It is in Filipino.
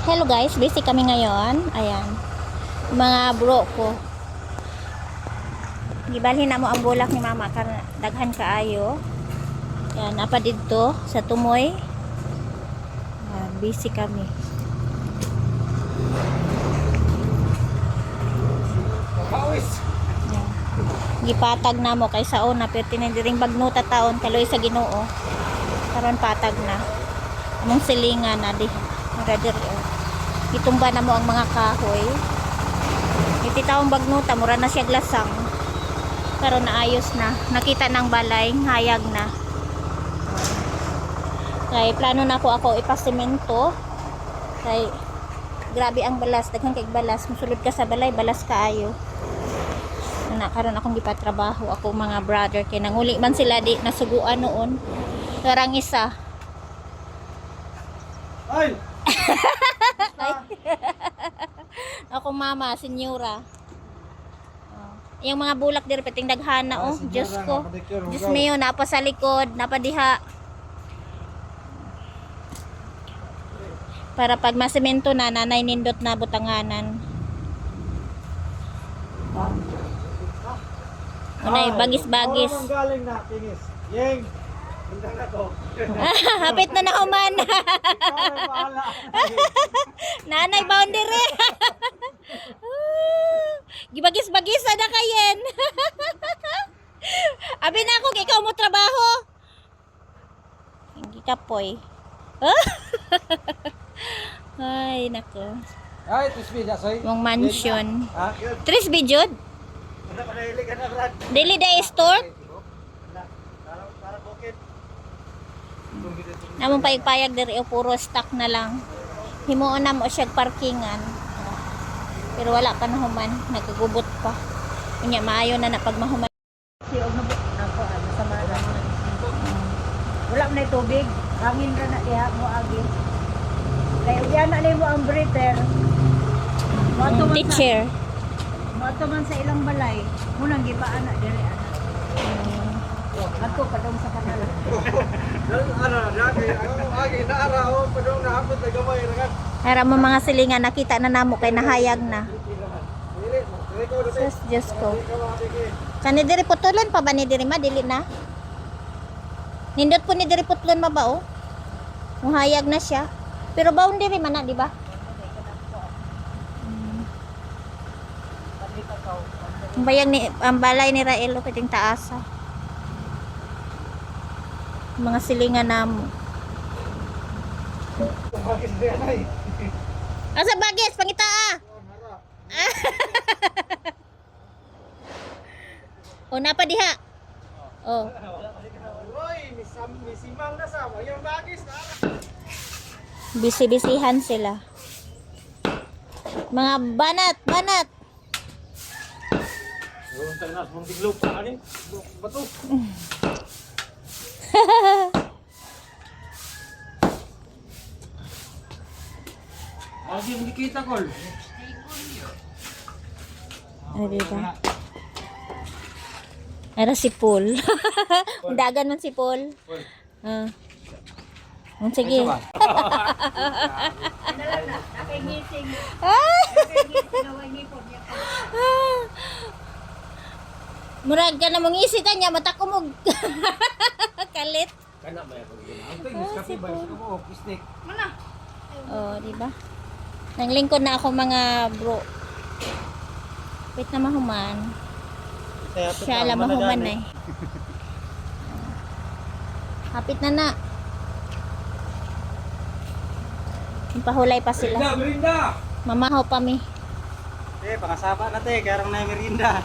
Hello guys, busy kami ngayon. Ayan. Mga bro ko. Gibalhin na mo ang bulak ni mama karena daghan kaayo. Ayan, apa dito sa tumoy. Ayan, busy kami. Pawis. Ayan. Gipatag na mo kay sa una pero tinidiring bagnuta taon kaloy sa Ginoo. Karon patag na. Among silingan na di. Magadir. Itumba na mo ang mga kahoy. Iti taong bagnuta mura na siya glasang. Karon naayos na. Nakita ng balay, hayag na. Kay plano na po ako ipasemento. Kay grabe ang balas, daghang kay balas. Musulod ka sa balay, balas kaayo. Na karon akong gipatrabaho ako mga brother kay nanguli man sila di nasuguan noon. Karang isa. Ay. Ako mama, senyora. Oh. Yung mga bulak diri pating daghana oh. Diyos ko. Diyos mio, napa sa likod, napa diha. Para pag masemento na, nanay nindot na butanganan. Unay, bagis-bagis. Ang galing na, kinis. Yeng. Hindi na to. Hapit na nahuman. Nanay boundary. Gibagis-bagis na kayen. Abi na ako, ikaw mo trabaho. Hindi ka poy. Ay, nako. Ay, tisbi na soy. Mong mansion. Ha? Tris bijud? Ano pa nahilig ka na, Brad? Daily day store? Para bukid. Namong payag diri o puro stock na lang. Himuon na mo siya parkingan. Pero wala pa nahuman, nagagubot pa. Unya maayo na pag mahuman. Si Ognobo ako sa mana. Wala na tubig, hangin ra na diha mo agi. Kaya uyan na mo ang breather. Teacher. Moto man sa ilang balay, munang gipaan na diri ana. Ako padong sa kanal. Ano, lagi, agi na araw, padong na hapon na gamay ra kan. Para mo mga silingan nakita na namo kay nahayag na. Diyos ko. Kani diri putulon pa ba ni diri ma dili na? Nindot po ni diri putlon mabao. Muhayag na siya. Pero boundary man na, di ba? Ang bayag ni ang balay ni Raelo kating taasa. Mga silingan namo. Asa bagis pangita ah. O napa diha? Oh. Oy, misimang na sa yung bagis na. Bisi-bisihan sila. Mga banat. Yung tanas mong tiglop ani? Bato. Agi hindi kita kol. Ay, diba? Era si Paul. Dagan man si Paul. Sige. Nakigising. Murag ka na mong isitan niya, mata ko mong kalit. Kana ba ako ginawa? Ang kape ba mo pisnik. Oh, di ba? Nanglingkod na ako mga bro. Wait na mahuman. Siya alam mahuman eh. Hapit na na. Pahulay pa sila. Merinda! Mamahaw pa mi. Pangasaba na te, karang na merinda.